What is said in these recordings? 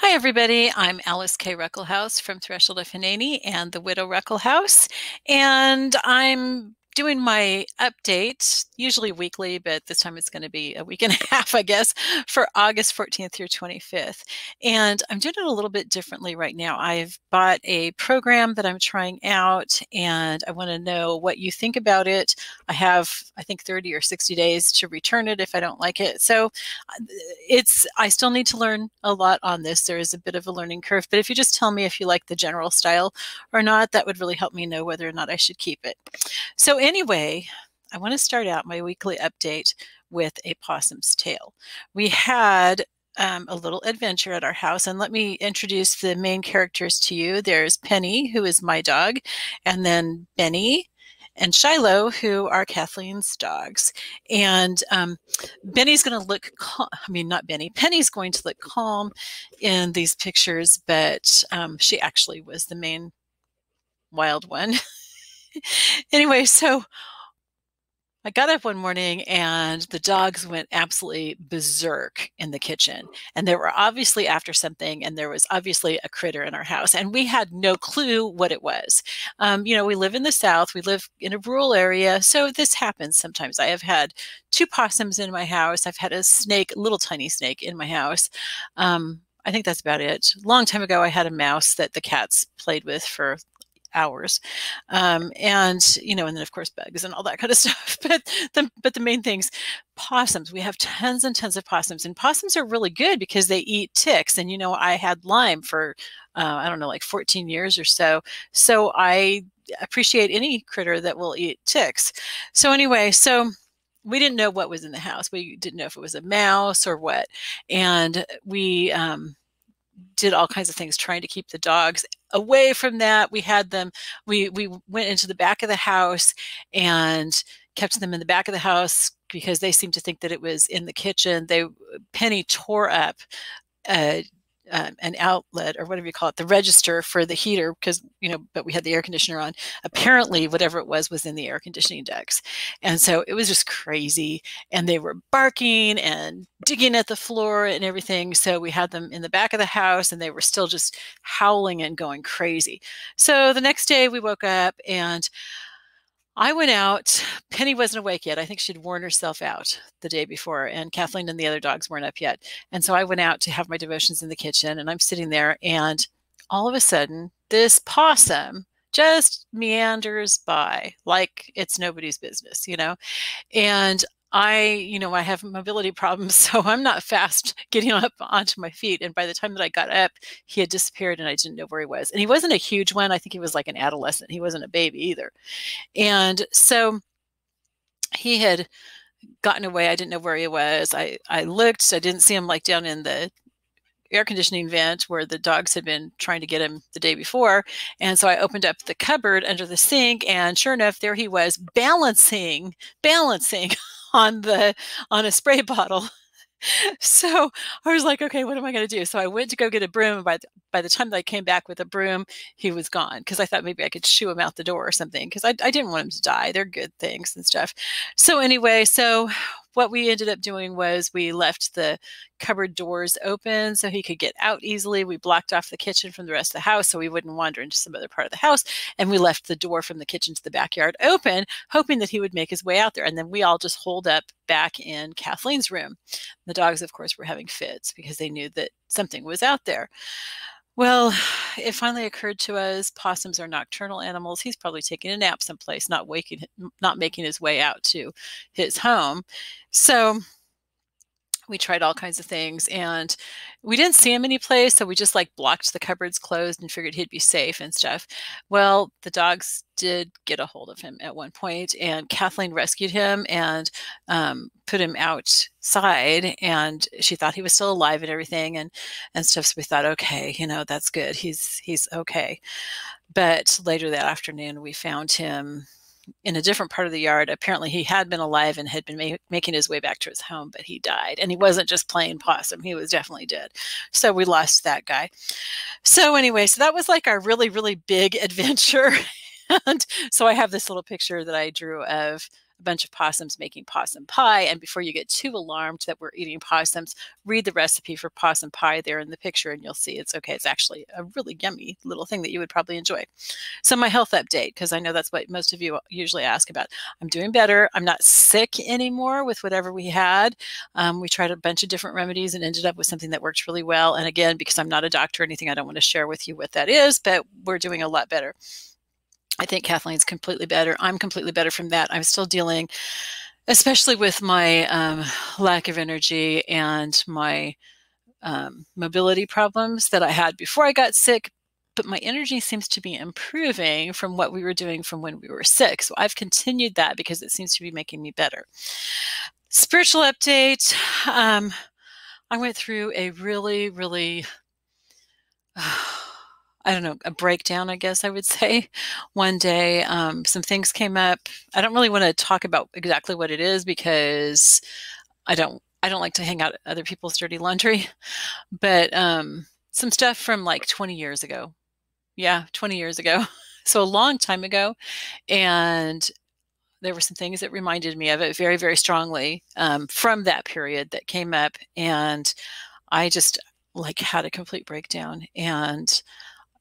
Hi, everybody. I'm Alyce-Kay Ruckelshaus from Threshold of Hineni and the Widow Ruckelshaus, and I'm doing my update, usually weekly, but this time it's going to be a week and a half, I guess, for August 14th through 25th. And I'm doing it a little bit differently right now. I've bought a program that I'm trying out, and I want to know what you think about it. I have, I think, 30 or 60 days to return it if I don't like it. So I still need to learn a lot on this. There is a bit of a learning curve, but if you just tell me if you like the general style or not, that would really help me know whether or not I should keep it. So anyway, I want to start out my weekly update with a Possum's Tale. We had a little adventure at our house, and let me introduce the main characters to you. There's Penny, who is my dog, and then Benny and Shiloh, who are Kathleen's dogs. And Benny's going to look calm. I mean, not Benny. Penny's going to look calm in these pictures, but she actually was the main wild one. Anyway, so I got up one morning and the dogs went absolutely berserk in the kitchen. And they were obviously after something, and there was obviously a critter in our house. And we had no clue what it was. We live in the South, we live in a rural area, so this happens sometimes. I have had 2 possums in my house. I've had a snake, a little tiny snake in my house. I think that's about it. A long time ago, I had a mouse that the cats played with for hours, and then of course bugs and all that kind of stuff. But the main things, possums. We have tons and tons of possums, and possums are really good because they eat ticks. And I had Lyme for I don't know, like 14 years or so. So I appreciate any critter that will eat ticks. So anyway, we didn't know what was in the house. We didn't know if it was a mouse or what, and we did all kinds of things trying to keep the dogs away from that. We went into the back of the house and kept them in the back of the house because they seemed to think that it was in the kitchen. Penny tore up an outlet, or whatever you call it, the register for the heater, because but we had the air conditioner on. Apparently whatever it was in the air conditioning ducts, and so it was just crazy, and they were barking and digging at the floor and everything. So we had them in the back of the house, and they were still just howling and going crazy. So the next day we woke up and I went out. Penny wasn't awake yet. I think she'd worn herself out the day before, and Kathleen and the other dogs weren't up yet. And so I went out to have my devotions in the kitchen, and I'm sitting there, and all of a sudden, this possum just meanders by like it's nobody's business, And I have mobility problems, so I'm not fast getting up onto my feet. And by the time that I got up, he had disappeared and I didn't know where he was. And he wasn't a huge one. I think he was like an adolescent. He wasn't a baby either. And so he had gotten away. I didn't know where he was. I looked, I didn't see him like down in the air conditioning vent where the dogs had been trying to get him the day before. And so I opened up the cupboard under the sink, and sure enough, there he was balancing on a spray bottle. So I was like, okay, what am I going to do? So I went to go get a broom. And by the time that I came back with a broom, he was gone, because I thought maybe I could shoo him out the door or something, because I didn't want him to die. They're good things and stuff. So anyway, what we ended up doing was we left the cupboard doors open so he could get out easily. We blocked off the kitchen from the rest of the house so he wouldn't wander into some other part of the house. And we left the door from the kitchen to the backyard open, hoping that he would make his way out there. And then we all just holed up back in Kathleen's room. The dogs, of course, were having fits because they knew that something was out there. Well, it finally occurred to us, possums are nocturnal animals. He's probably taking a nap someplace, not making his way out to his home. So we tried all kinds of things, and we didn't see him anyplace, so we just blocked the cupboards closed and figured he'd be safe and stuff. Well, the dogs did get a hold of him at one point, and Kathleen rescued him and put him outside, and she thought he was still alive and everything and stuff. So we thought, okay, that's good. He's okay. But later that afternoon, we found him in a different part of the yard. Apparently he had been alive and had been making his way back to his home, but he died. And he wasn't just plain possum. He was definitely dead. So we lost that guy. So anyway, so that was like our really, really big adventure. And so I have this little picture that I drew of a bunch of possums making possum pie. And before you get too alarmed that we're eating possums, read the recipe for possum pie there in the picture, and you'll see it's okay. It's actually a really yummy little thing that you would probably enjoy. So my health update, because I know that's what most of you usually ask about. I'm doing better. I'm not sick anymore with whatever we had. We tried a bunch of different remedies and ended up with something that worked really well. And again, because I'm not a doctor or anything, I don't want to share with you what that is, but we're doing a lot better. I think Kathleen's completely better. I'm completely better from that. I'm still dealing, especially with my lack of energy and my mobility problems that I had before I got sick, but my energy seems to be improving from what we were doing from when we were sick. So I've continued that because it seems to be making me better. Spiritual update. I went through a really, I don't know, a breakdown, I guess I would say. One day, some things came up. I don't really want to talk about exactly what it is because I don't like to hang out at other people's dirty laundry, but some stuff from like 20 years ago. Yeah, 20 years ago. So a long time ago. And there were some things that reminded me of it very, very strongly from that period that came up. And I just like had a complete breakdown and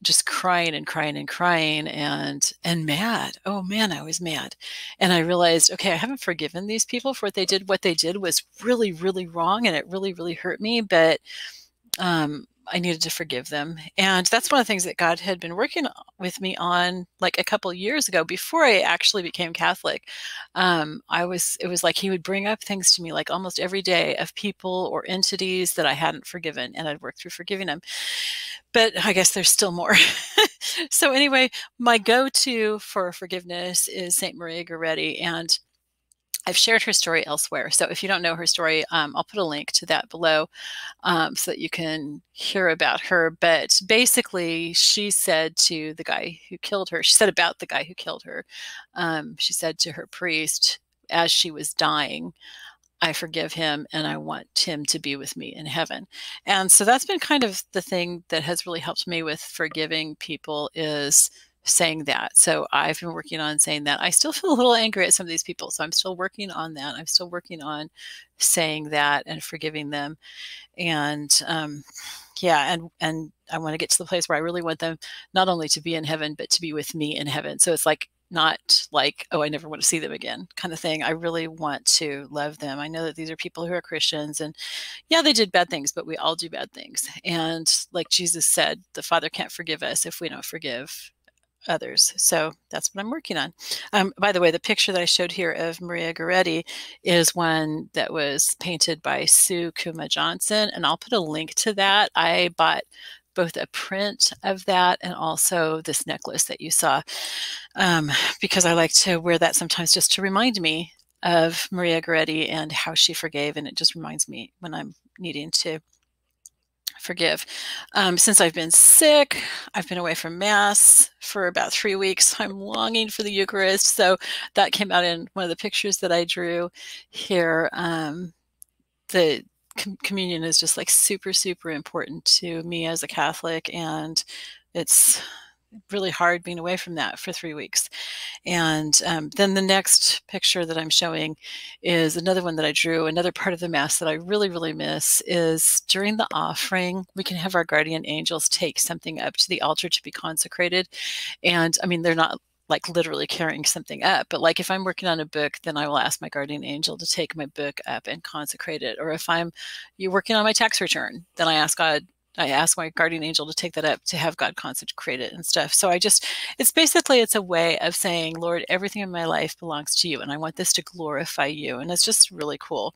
just crying and crying and crying and mad. Oh man, I was mad. And I realized, okay, I haven't forgiven these people for what they did. What they did was really, really wrong. And it really, really hurt me. But I needed to forgive them. And that's one of the things that God had been working with me on like a couple of years ago before I actually became Catholic. It was like he would bring up things to me like almost every day of people or entities that I hadn't forgiven, and I'd work through forgiving them. But I guess there's still more. So anyway, my go-to for forgiveness is Saint Maria Goretti, and I've shared her story elsewhere. So if you don't know her story, I'll put a link to that below so that you can hear about her. But basically, she said to the guy who killed her, she said about the guy who killed her, she said to her priest as she was dying, I forgive him and I want him to be with me in heaven. And so that's been kind of the thing that has really helped me with forgiving people is saying that. So I've been working on saying that. I still feel a little angry at some of these people. So I'm still working on that. I'm still working on saying that and forgiving them. And yeah, and I want to get to the place where I really want them not only to be in heaven, but to be with me in heaven. So it's like not like, oh, I never want to see them again kind of thing. I really want to love them. I know that these are people who are Christians and yeah, they did bad things, but we all do bad things. And like Jesus said, the Father can't forgive us if we don't forgive others. So that's what I'm working on. By the way, the picture that I showed here of Maria Goretti is one that was painted by Sue Kuma Johnson, and I'll put a link to that. I bought both a print of that and also this necklace that you saw because I like to wear that sometimes just to remind me of Maria Goretti and how she forgave, and it just reminds me when I'm needing to forgive. Since I've been sick, I've been away from Mass for about 3 weeks. I'm longing for the Eucharist. So that came out in one of the pictures that I drew here. The communion is just like super, super important to me as a Catholic. And it's really hard being away from that for 3 weeks. And then the next picture that I'm showing is another one that I drew. Another part of the Mass that I really, really miss is during the offering, we can have our guardian angels take something up to the altar to be consecrated. And I mean, they're not like literally carrying something up, but like if I'm working on a book, then I will ask my guardian angel to take my book up and consecrate it. Or if you're working on my tax return, then I ask my guardian angel to take that up to have God consecrate it and stuff. So it's a way of saying, Lord, everything in my life belongs to you, and I want this to glorify you. And it's just really cool.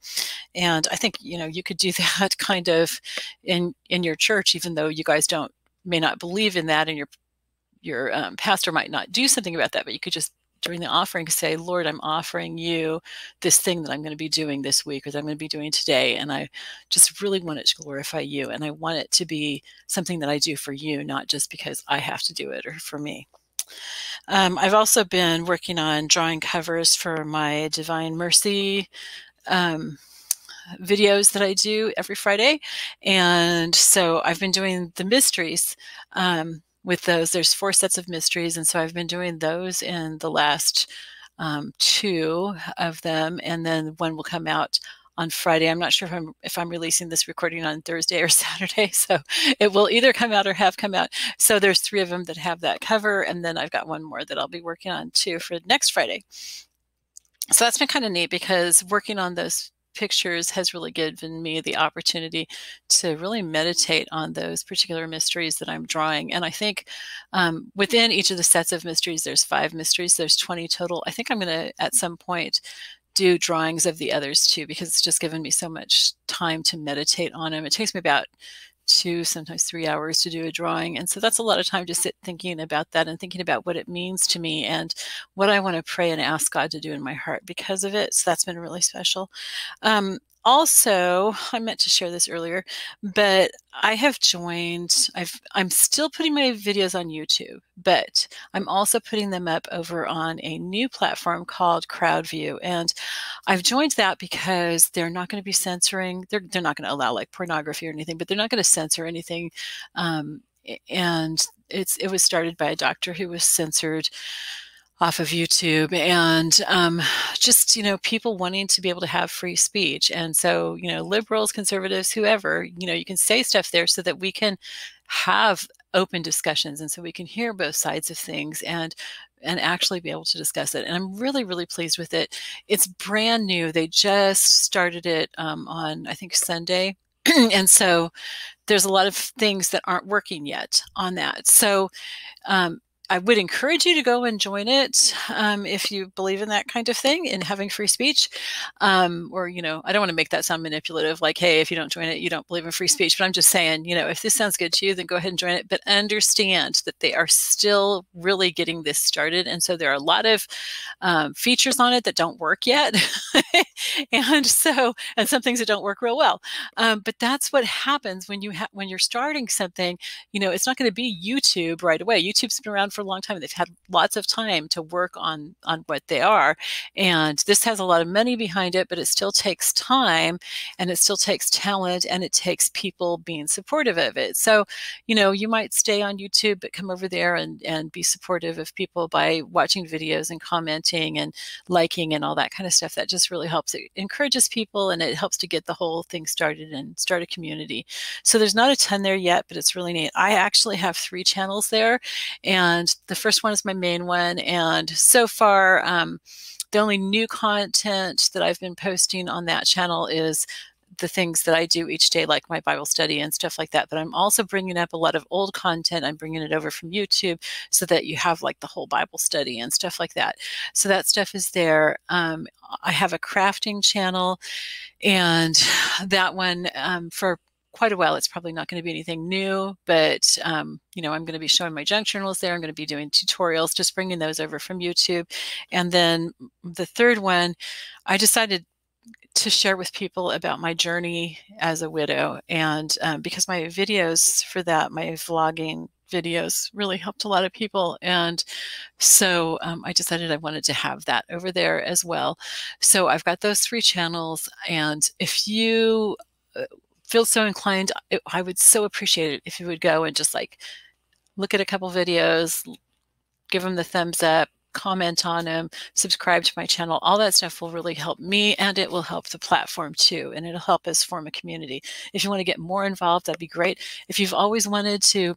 And I think, you could do that kind of in your church, even though you guys may not believe in that, and your pastor might not do something about that, but you could just during the offering say, Lord, I'm offering you this thing that I'm going to be doing this week or that I'm going to be doing today. And I just really want it to glorify you. And I want it to be something that I do for you, not just because I have to do it or for me. I've also been working on drawing covers for my Divine Mercy videos that I do every Friday. And so I've been doing the mysteries with those. There's 4 sets of mysteries. And so I've been doing those in the last 2 of them, and then one will come out on Friday. I'm not sure if I'm releasing this recording on Thursday or Saturday, so it will either come out or have come out. So there's 3 of them that have that cover, and then I've got one more that I'll be working on too for next Friday. So that's been kind of neat because working on those pictures has really given me the opportunity to really meditate on those particular mysteries that I'm drawing. And I think within each of the sets of mysteries, there's 5 mysteries, there's 20 total. I think I'm going to, at some point, do drawings of the others too, because it's just given me so much time to meditate on them. It takes me about 2, sometimes 3 hours to do a drawing. And so that's a lot of time to sit thinking about that and thinking about what it means to me and what I want to pray and ask God to do in my heart because of it. So that's been really special. Also, I meant to share this earlier, but I have joined, I'm still putting my videos on YouTube, but I'm also putting them up over on a new platform called Crowdview. And I've joined that because they're not going to be censoring, they're not going to allow like pornography or anything, but they're not going to censor anything. And it was started by a doctor who was censored off of YouTube, and just, people wanting to be able to have free speech. And so, liberals, conservatives, whoever, you can say stuff there so that we can have open discussions. And so we can hear both sides of things and actually be able to discuss it. And I'm really, really pleased with it. It's brand new. They just started it on, I think, Sunday. And so there's a lot of things that aren't working yet on that. So I would encourage you to go and join it if you believe in that kind of thing and having free speech. Or, I don't want to make that sound manipulative, like, hey, if you don't join it, you don't believe in free speech. But I'm just saying, if this sounds good to you, then go ahead and join it. But understand that they are still really getting this started. And so there are a lot of features on it that don't work yet. and some things that don't work real well. But that's what happens when you're starting something. It's not going to be YouTube right away. YouTube's been around for a long time. They've had lots of time to work on what they are. And this has a lot of money behind it, but it still takes time and it still takes talent and it takes people being supportive of it. So, you might stay on YouTube, but come over there and be supportive of people by watching videos and commenting and liking and all that kind of stuff. That just really helps. It encourages people and it helps to get the whole thing started and start a community. So there's not a ton there yet, but it's really neat. I actually have 3 channels there, and the first one is my main one. And so far, the only new content that I've been posting on that channel is the things that I do each day, like my Bible study and stuff like that. But I'm also bringing up a lot of old content. I'm bringing it over from YouTube so that you have like the whole Bible study and stuff like that. So that stuff is there. I have a crafting channel, and that one for quite a while, it's probably not going to be anything new, but I'm going to be showing my junk journals there. I'm going to be doing tutorials, just bringing those over from YouTube. And then the third one, I decided to share with people about my journey as a widow. And because my videos for that, my vlogging videos really helped a lot of people. And so I decided I wanted to have that over there as well. So I've got those 3 channels. And if you feel so inclined, I would so appreciate it if you would go and just like look at a couple videos, give them the thumbs up, comment on them, subscribe to my channel. All that stuff will really help me, and it will help the platform too, and it'll help us form a community. If you want to get more involved, that'd be great. If you've always wanted to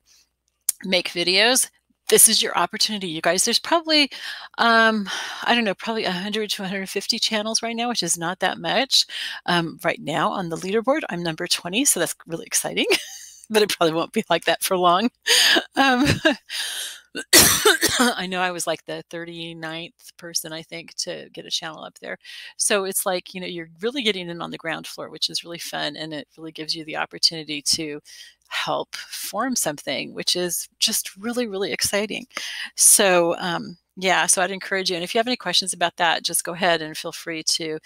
make videos, this is your opportunity, you guys. There's probably, I don't know, probably 100 to 150 channels right now, which is not that much. Right now on the leaderboard, I'm number 20, so that's really exciting, but it probably won't be like that for long. I know I was like the 39th person, I think, to get a channel up there. So it's like, you're really getting in on the ground floor, which is really fun. And it really gives you the opportunity to help form something, which is just really, really exciting. So, yeah, so I'd encourage you. And if you have any questions about that, just go ahead and feel free to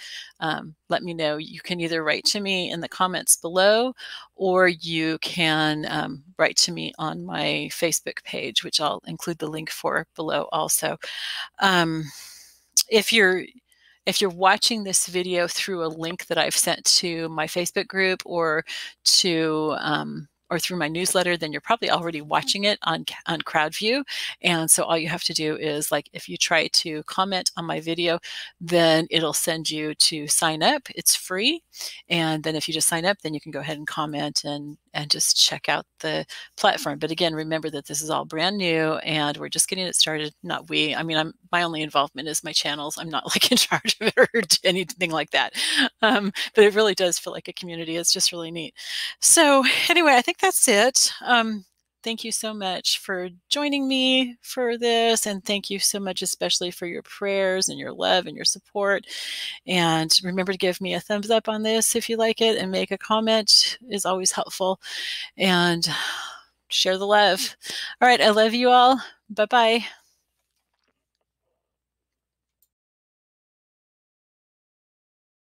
let me know. You can either write to me in the comments below, or you can write to me on my Facebook page, which I'll include the link for below also. If you're watching this video through a link that I've sent to my Facebook group or to or through my newsletter, then you're probably already watching it on Crowdview. And so all you have to do is, like, if you try to comment on my video, then it'll send you to sign up. It's free. And then if you just sign up, then you can go ahead and comment and just check out the platform. But again, remember that this is all brand new and we're just getting it started. Not we, I mean, my only involvement is my channels. I'm not like in charge of it or anything like that. But it really does feel like a community. It's just really neat. So anyway, I think that's it. Thank you so much for joining me for this. And thank you so much, especially for your prayers and your love and your support. And remember to give me a thumbs up on this if you like it, and make a comment is always helpful. And share the love. All right. I love you all. Bye-bye.